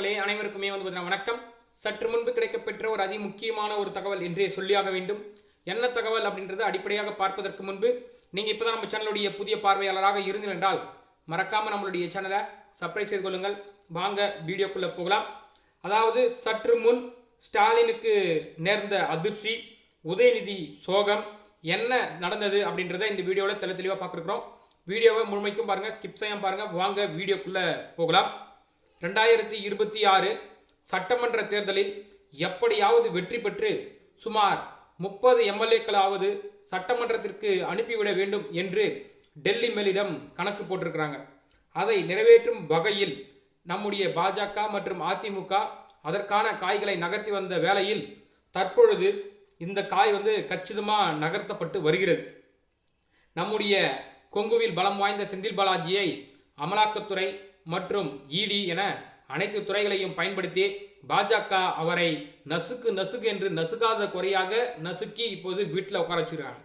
மக்களே அனைவருக்குமே வணக்கம். சற்று முன்பு கிடைக்கப்பெற்ற ஒரு அதி முக்கியமான ஒரு தகவல் என்றே சொல்லியாக வேண்டும். என்ன தகவல் அப்படின்றது அடிப்படையாக பார்ப்பதற்கு முன்பு நீங்கள் இப்போ தான் நம்ம சேனலுடைய புதிய பார்வையாளராக இருந்தீர்கள் என்றால் மறக்காமல் நம்மளுடைய சேனலை சப்ஸ்கிரைப் செய்து கொள்ளுங்கள். வாங்க வீடியோக்குள்ளே போகலாம். அதாவது சற்று முன் ஸ்டாலினுக்கு நேர்ந்த அதிர்ச்சி, உதயநிதி சோகம், என்ன நடந்தது அப்படின்றத இந்த வீடியோவில் தெளிவாக பார்க்குறோம். வீடியோவை முழுமைக்கும் பாருங்கள், ஸ்கிப் செய்யாமல் பாருங்கள். வாங்க வீடியோக்குள்ளே போகலாம். 2026 சட்டமன்ற தேர்தலில் எப்படியாவது வெற்றி பெற்று சுமார் 30 எம்எல்ஏக்களாவது சட்டமன்றத்திற்கு அனுப்பிவிட வேண்டும் என்று டெல்லி மேலிடம் கணக்கு போட்டிருக்கிறாங்க. அதை நிறைவேற்றும் வகையில் நம்முடைய பாஜக மற்றும் அதிமுக அதற்கான காய்களை நகர்த்தி வந்த வேளையில் தற்பொழுது இந்த காய் கச்சிதமாக நகர்த்தப்பட்டு வருகிறது. நம்முடைய கொங்குவில் பலம் வாய்ந்த செந்தில் பாலாஜியை அமலாக்கத்துறை மற்றும் இடி என அனைத்து துறைகளையும் பயன்படுத்தி பாஜக அவரை நசுக்கு என்று நசுக்காத குறையாக நசுக்கி இப்போது வீட்டில் உட்கார வச்சிருக்காங்க.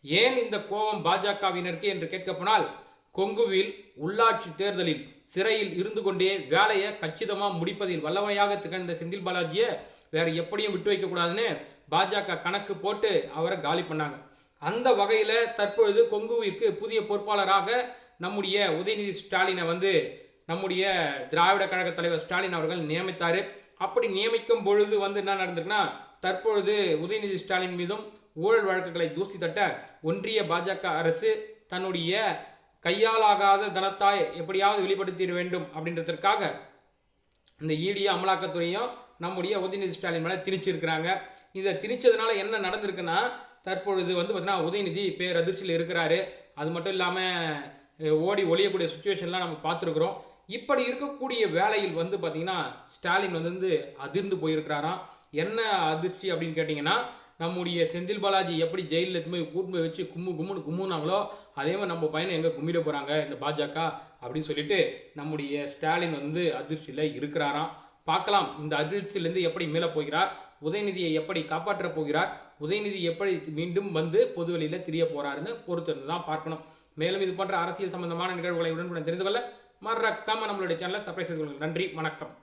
ஏன் இந்த கோபம் பாஜகவினருக்கு என்று கேட்கப்போனால், கொங்குவில் உள்ளாட்சி தேர்தலில் சிறையில் இருந்து கொண்டே வேலையை கச்சிதமாக முடிப்பதில் வல்லமையாக திகழ்ந்த செந்தில் பாலாஜியை வேற எப்படியும் விட்டு வைக்கக்கூடாதுன்னு பாஜக கணக்கு போட்டு அவரை காலி பண்ணாங்க. அந்த வகையில் தற்பொழுது கொங்குவிற்கு புதிய பொறுப்பாளராக நம்முடைய உதயநிதி ஸ்டாலினை நம்முடைய திராவிட கழக தலைவர் ஸ்டாலின் அவர்கள் நியமித்தார். அப்படி நியமிக்கும் பொழுது என்ன நடந்திருக்குன்னா, தற்பொழுது உதயநிதி ஸ்டாலின் மீதும் ஊழல் வழக்குகளை தூசி தட்ட ஒன்றிய பாஜக அரசு தன்னுடைய கையாலாகாத தனத்தாய் எப்படியாவது வெளிப்படுத்திட வேண்டும் அப்படின்றதற்காக இந்த இடி அமலாக்கத்துறையும் நம்முடைய உதயநிதி ஸ்டாலின் மேலே திணிச்சிருக்கிறாங்க. இதை திணிச்சதுனால என்ன நடந்திருக்குன்னா, தற்பொழுது பார்த்தீங்கன்னா உதயநிதி பேரதிர்ச்சியில் இருக்கிறாரு. அது மட்டும் இல்லாமல் ஓடி ஒழியக்கூடிய சுச்சுவேஷன்லாம் நம்ம பார்த்துருக்குறோம். இப்படி இருக்கக்கூடிய வேலையில் பார்த்தீங்கன்னா ஸ்டாலின் அதிர்ந்து போயிருக்கிறாராம். என்ன அதிர்ச்சி அப்படின்னு கேட்டிங்கன்னா, நம்முடைய செந்தில் பாலாஜி எப்படி ஜெயிலில் எடுத்து போய் கூட்டு போய் வச்சு கும்முனாங்களோ அதே மாதிரி நம்ம பையனை எங்கே கும்மிட போகிறாங்க இந்த பாஜக அப்படின்னு சொல்லிட்டு நம்முடைய ஸ்டாலின் அதிர்ச்சியில் இருக்கிறாராம். பார்க்கலாம் இந்த அதிர்ச்சியிலேருந்து எப்படி மீள போகிறார், உதயநிதியை எப்படி காப்பாற்றப் போகிறார், உதயநிதி எப்படி மீண்டும் பொதுவெளியில் திரிய போகிறாருன்னு பொறுத்திருந்து தான் பார்க்கணும். மேலும் இது போன்ற அரசியல் சம்பந்தமான நிகழ்வுகளை உடனுக்குடன் தெரிந்து கொள்ள மறக்காம நம்மளுடைய சேனலை சப்ஸ்கிரைப் செய்து கொள்ளுங்கள். நன்றி, வணக்கம்.